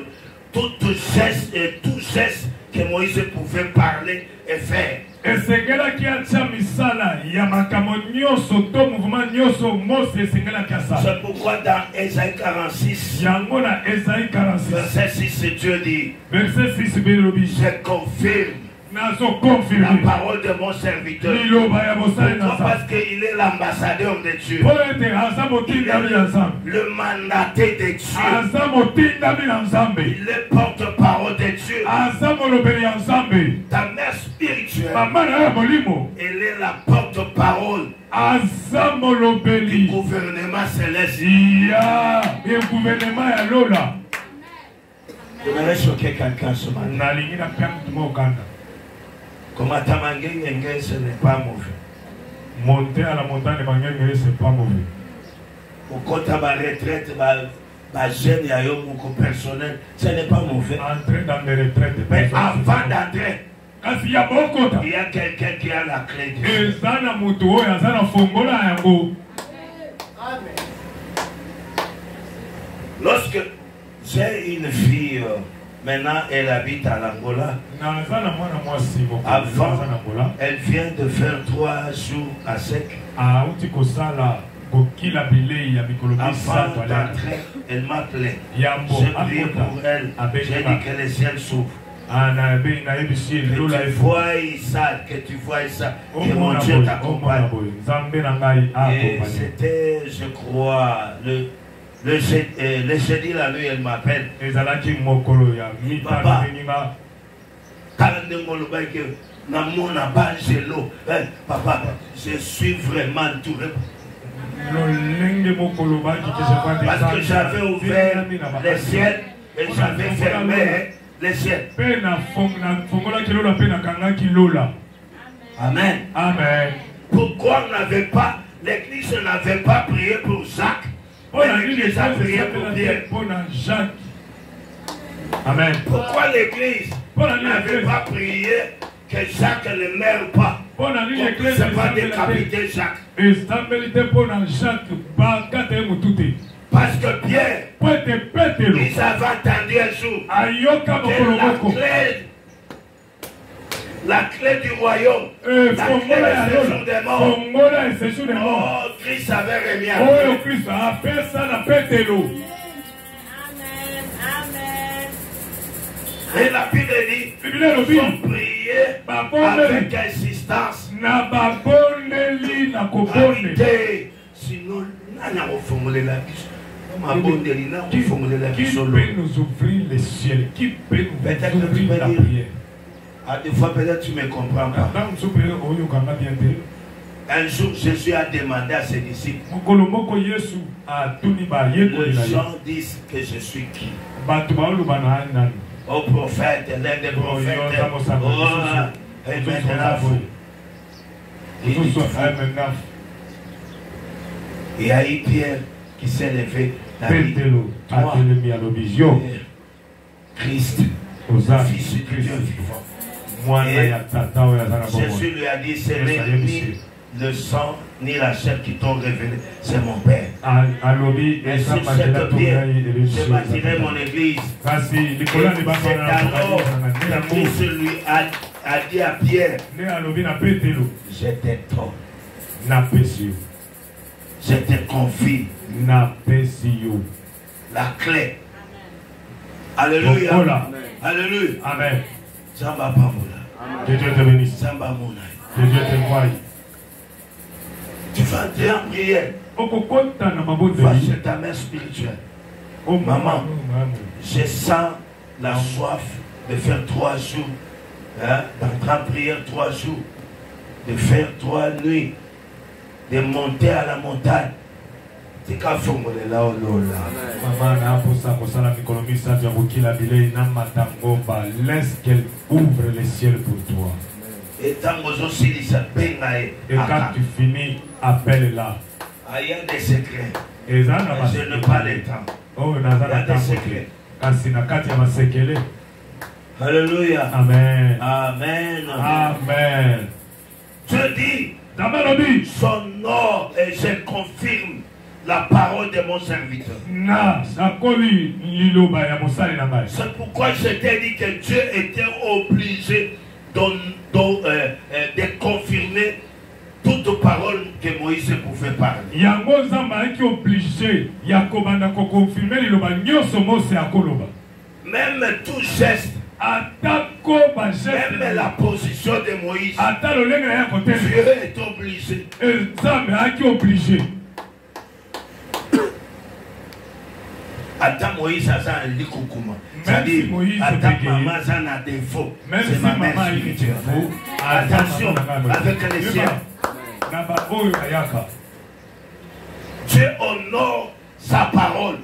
tout geste et tout geste que Moïse pouvait parler et faire. C'est pourquoi dans Ésaïe 46, verset 6, Dieu dit, je confirme la parole de mon serviteur. Pourquoi? Parce qu'il est l'ambassadeur de Dieu. Il est le mandaté de Dieu. Il est porte-parole de Dieu. Ta mère spirituelle, elle est la porte-parole du gouvernement céleste. Je voudrais choquer quelqu'un ce matin. Comment Tamangenge, ce n'est pas mauvais. Monter à la montagne de Mangenge, c'est pas mauvais. Au côté de ma retraite, ma jeune personnel, ce n'est pas mauvais. Entrer dans les retraites. Mais avant d'entrer, il y a quelqu'un qui a la clé de Dieu. Lorsque j'ai une fille, maintenant elle habite à l'Angola. Avant, elle vient de faire 3 jours à sec. Avant d'entrer, elle m'appelait. J'ai prié pour elle. J'ai dit que les ciels s'ouvrent. Que tu vois ça, que mon Dieu t'accompagne. Et c'était, je crois, le jeudi la nuit, elle m'appelle. Papa, papa, je suis vraiment entouré. Parce que j'avais ouvert les ciels et j'avais fermé les ciels. Amen. Amen. Pourquoi l'église n'avait pas prié pour Jacques? L'église a prié pour Pierre. Amen. Pourquoi l'église n'avait pas prié que Jacques ne meure pas? C'est pas décapiter Jacques. Parce que Pierre, ils avaient entendu un jour que la clé du royaume, la clé du séjour des morts. Oh, Christ avait remis à Christ. Et la Bible dit, ils ont prié avec insistance. Sinon, qui peut nous ouvrir les ciels? Qui peut nous ouvrir la prière? Des fois, peut-être tu ne me comprends pas. Un jour, Jésus a demandé à ses disciples, les gens disent que je suis qui? Au prophète, l'un des prophètes. Et maintenant, vous. Il y a eu Pierre qui s'est levé. Christ, fils du Dieu vivant. Jésus lui a dit, c'est ni le sang ni la chair qui t'ont révélé, c'est mon Père. Et sur cette pierre, je bâtirai mon église. C'est alors que Christ lui a dit à Pierre, je t'étonne. Je te confie la clé. Alléluia. Alléluia. Amen. Zamba Pamoula. Que Dieu te bénisse. Zamba Mouna. Que Dieu te voie. Tu vas entrer en prière. Va chez ta mère spirituelle. Oh maman, je sens la soif de faire 3 jours. D'entrer en prière 3 jours. De faire 3 nuits. De monter à la montagne. C'est qu'à formuler là, laisse qu'elle ouvre les ciels pour toi. Et quand tu finis, appelle-la. Il y a des secrets. Je n'ai pas le temps. Oh, il y a des secrets. Alléluia. Amen. Amen. Amen. Dieu dit, son nom, et je confirme la parole de mon serviteur. C'est pourquoi je t'ai dit que Dieu était obligé de confirmer toute parole que Moïse pouvait parler. Même tout geste, même la position de Moïse, Dieu est obligé. Attends, Moïse a un likukuma. C'est-à-dire, attends, maman a un défaut. C'est ma mère spirituelle. Attention, avec les siens. Dieu honore sa parole.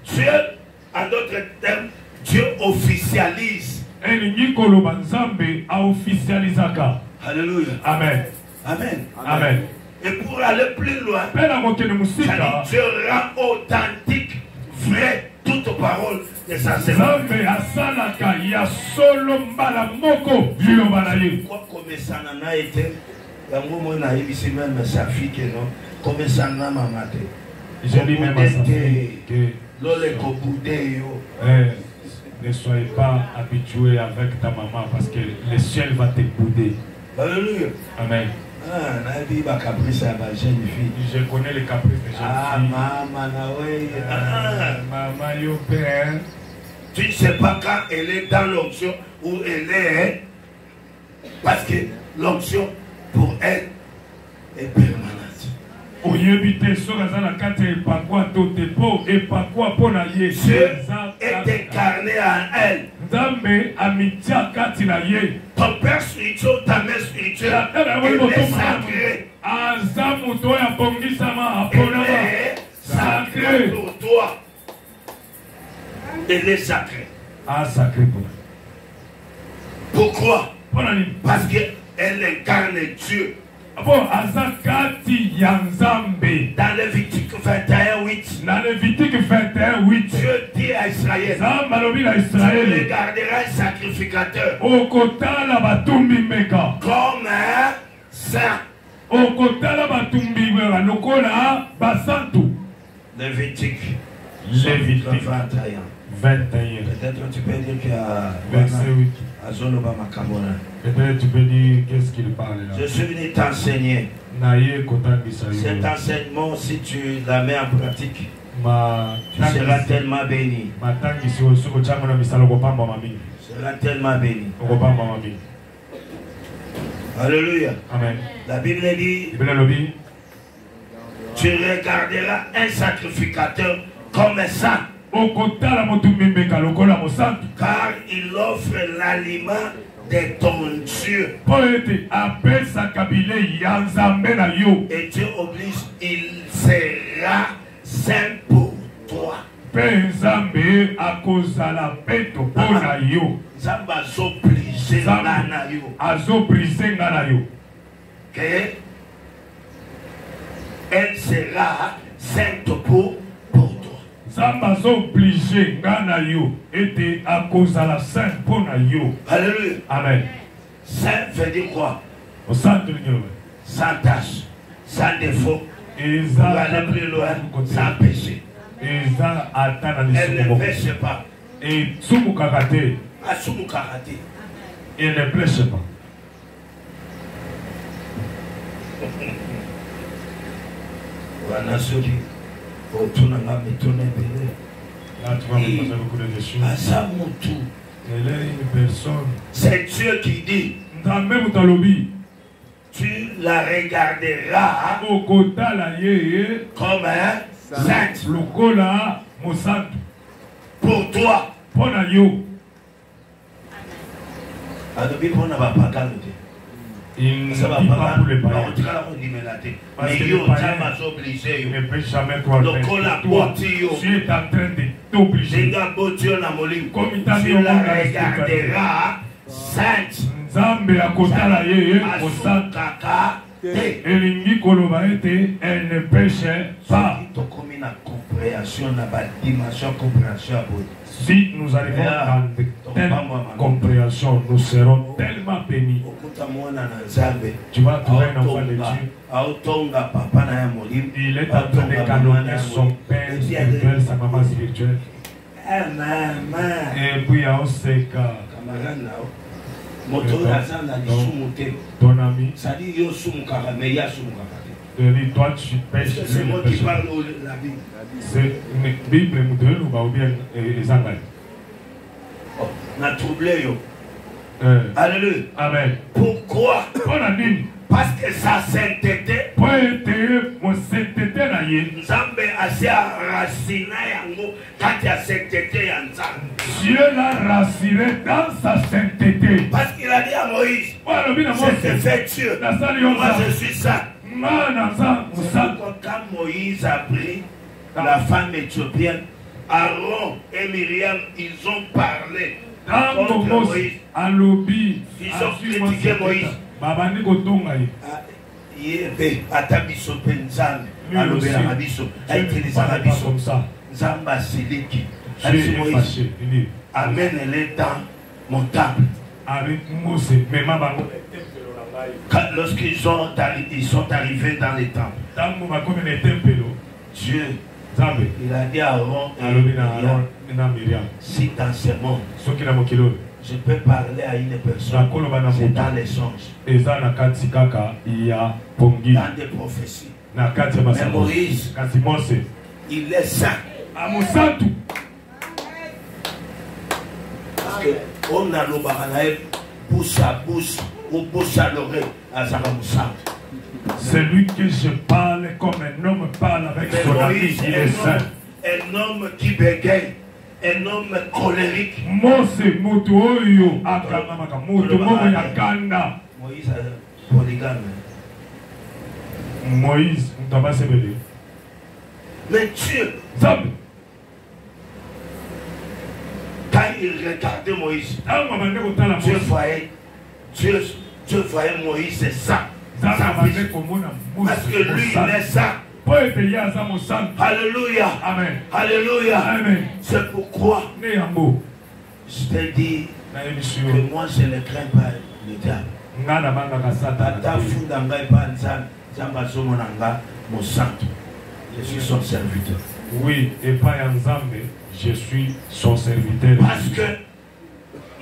Dieu, en d'autres termes, Dieu officialise. Alléluia. Amen. Amen. Amen. Et pour aller plus loin, Dieu rend authentique, vrai, toute parole de sa séance. Pourquoi comme ça n'a été, même sa fille que non, comme ça n'a pas maté. J'ai dit même à sa fille que ne soyez pas habitué avec ta maman parce que le ciel va te bouder. Alléluia. Amen. Je connais les caprices des jeunes filles. Maman, yo père. Tu ne sais pas quand elle est dans l'onction où elle est. Parce que l'onction pour elle est permanente. Dieu est incarné en elle. Ton père spirituel, ta mère spirituelle, elle est sacrée. Elle est sacrée pour toi. Elle est sacrée. Sacrée pour toi. Pourquoi? Parce qu'elle incarne Dieu. Dans Lévitique 21:8, Dieu dit à Israël, tu regarderas un sacrificateur comme un saint. Lévitique 21. Peut-être tu peux dire qu'il y a peut-être tu peux dire qu'est-ce qu'il parle là. Je suis venu t'enseigner. Cet enseignement, si tu la mets en pratique, tu seras tellement béni. Tu seras tellement béni. Alléluia. Amen. La Bible dit, tu regarderas un sacrificateur comme un saint. Car il offre l'aliment de ton Dieu. Et Dieu oblige, il sera saint pour toi. Elle sera sainte pour toi. Zamba obligé ngana yo était à cause de la sainte pour yo. Alléluia. Amen. Saint veut dire quoi? Au centre de Dieu. Sans tâche, sans défaut. Et ça aller plus loin, sans péché. Et ça attend elle ne pêche pas. Et sumu karate. À sumu karate. Elle ne pêche pas. Voilà ce qui. Là, tu vas me poser beaucoup de questions. Elle est une personne. C'est Dieu qui dit. Tu la regarderas comme un saint. Pour toi. Il ne dit pas pour les païens. Mais il ne peut jamais toi faire. Tu es en train de t'obliger. Tu la regarderas sainte. Nzambe akotala ye mosaka elingi koloba ete elle ne pêche pas. Si nous arrivons dans de telles compréhensions, nous serons tellement bénis. Tu vas trouver un enfant de Dieu. Il est en train de canonner son père spirituel, sa maman spirituelle. Et puis on sait que ton ami, toi tu pêches. C'est moi qui parle de la Bible. C'est une Bible ou bien les Anglais. On a troublé. Alléluia. Amen. Pourquoi? Parce que sa sainteté. Nzambe asia racina yango kati ya sainteté ya Nzambe. Dieu l'a raciné dans sa sainteté. Parce qu'il a dit à Moïse, c'est fait Dieu. Moi je suis saint. Quand Moïse a pris la femme éthiopienne, Aaron et Myriam, ils ont parlé contre Moïse. Ils ont critiqué Moïse. Atabiso Penzam, Alobera Biso, Aïtelisa Biso, Zamba Siliki, Moïse, amène-les dans mon temple. Lorsqu'ils sont arrivés dans les temples, Dieu, il a dit à Aaron et Myriam, si dans ce monde, je peux parler à une personne, c'est dans les songes, dans des prophéties. Mais Moïse, il est saint. Parce qu'on a l'obaraï, bouche à bouche, ou bouche à l'oreille, à Zaramoussa. Celui que je parle comme un homme parle avec son ami, il est saint. Un homme qui bégaye, un homme colérique. Moïse polygame. Moïse, on t'a pas sévéré. Mais Dieu, quand il regardait Moïse, Dieu voyait Moïse, c'est ça. Parce que lui, il est ça. Alléluia. Amen. Alléluia. Amen. C'est pourquoi je te dis que moi je ne crains pas le diable. Je suis son serviteur. Oui, et pas Nzambe, je suis son serviteur. Parce que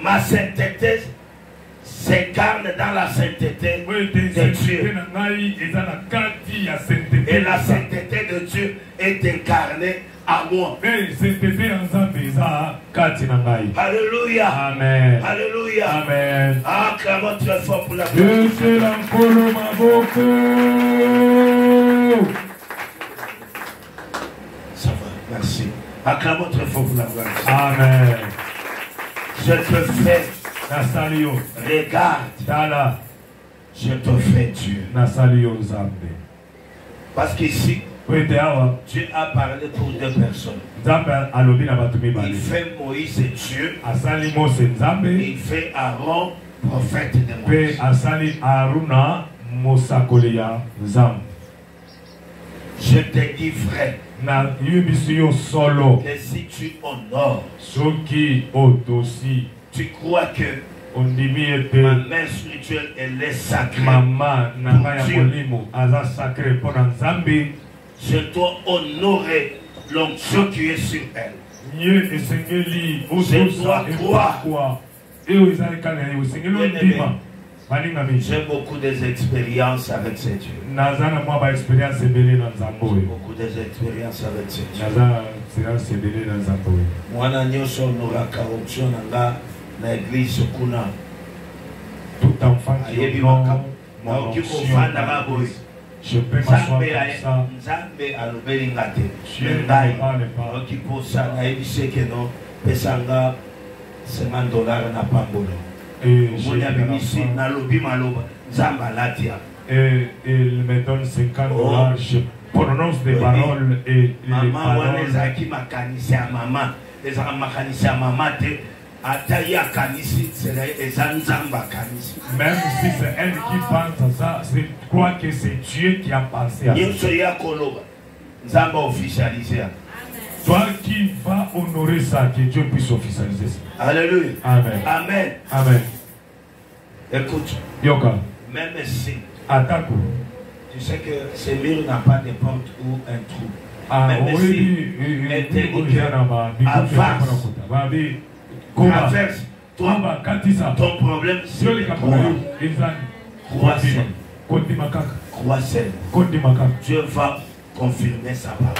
ma sainteté s'incarne dans la sainteté de Dieu. Et la sainteté de Dieu est incarnée à moi. Alléluia. Amen. Alléluia. Amen. Acclamons très fort pour la Ça va, merci. Acclamons très fort pour la gloire. Amen. Je te fais. Regarde. Je te fais Dieu. Parce qu'ici, Dieu a parlé pour deux personnes. Il fait Moïse Dieu. Il fait Aaron prophète de Moïse. Je te dis vrai que si tu honores, tu crois que ma main spirituelle elle est sacrée. Je dois honorer l'onction qui est sur elle. Je dois croire. J'ai beaucoup d'expériences avec ces dieux. Beaucoup d'expériences avec ces dieux. Moi, na église kuna tout enfant qui est mon je peux m'asseoir comme ça. Nzambe alobeli ngate ngai okiposa na ebiseke no pesanga $50 na pambolo moni abimisi nalobi maloba Nzambe alatia et il me donne $50 je prononce des paroles et les paroles maman ezaki makanisi ya mama ezaka makanisi ya mama te Même si c'est elle qui pense à ça, je crois que c'est Dieu qui a pensé à ça. Toi qui vas honorer ça, que Dieu puisse officialiser ça. Alléluia. Amen. Amen. Amen. Écoute. Yoka. Même si. Attaque. Tu sais que ce mur n'a pas de porte ou un trou. Même si elle te dit que avance, toi, ton problème c'est de croire seul. Dieu va confirmer sa parole.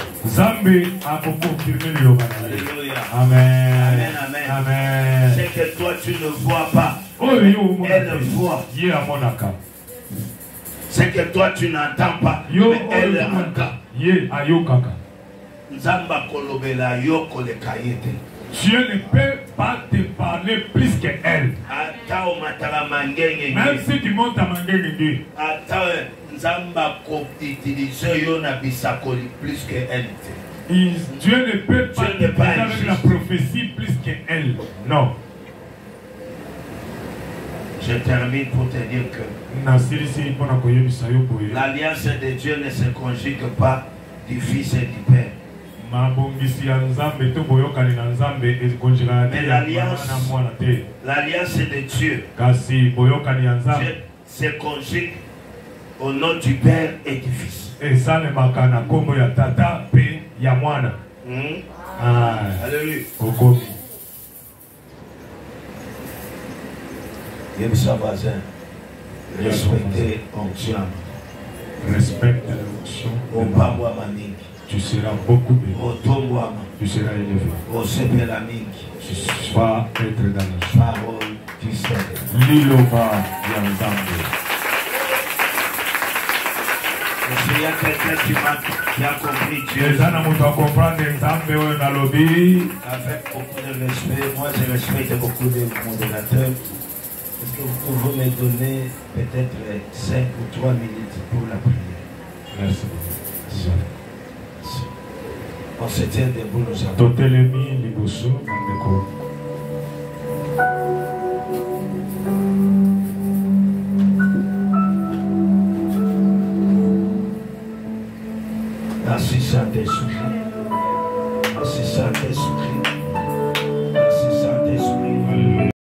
Alléluia. Amen. Amen. Amen. C'est que toi tu ne vois pas. Elle voit. C'est que toi tu n'entends pas. Mais elle entend. Dieu ne peut pas te parler plus qu'elle. Même si tu montes à Mangenge. Dieu ne peut pas te parler avec la prophétie plus qu'elle. Non. Je termine pour te dire que l'alliance de Dieu ne se conjugue pas du Fils et du Père. Mais l'alliance de Dieu se conjugue au nom du Père et du Fils. Alléluia. Viens sa voisin. Respectez onction. Respecte l'onction. Tu seras beaucoup béni. Tu seras élevé. Tu vas être dans la parole du Seigneur. Liloba Yanzambe. S'il y a quelqu'un qui a compris Dieu avec beaucoup de respect, moi je respecte beaucoup de modérateurs. Est-ce que vous pouvez me donner peut-être 5 ou 3 minutes pour la prière? Merci. On se tient debout, nous avons. Merci Saint-Esprit. Merci Saint-Esprit.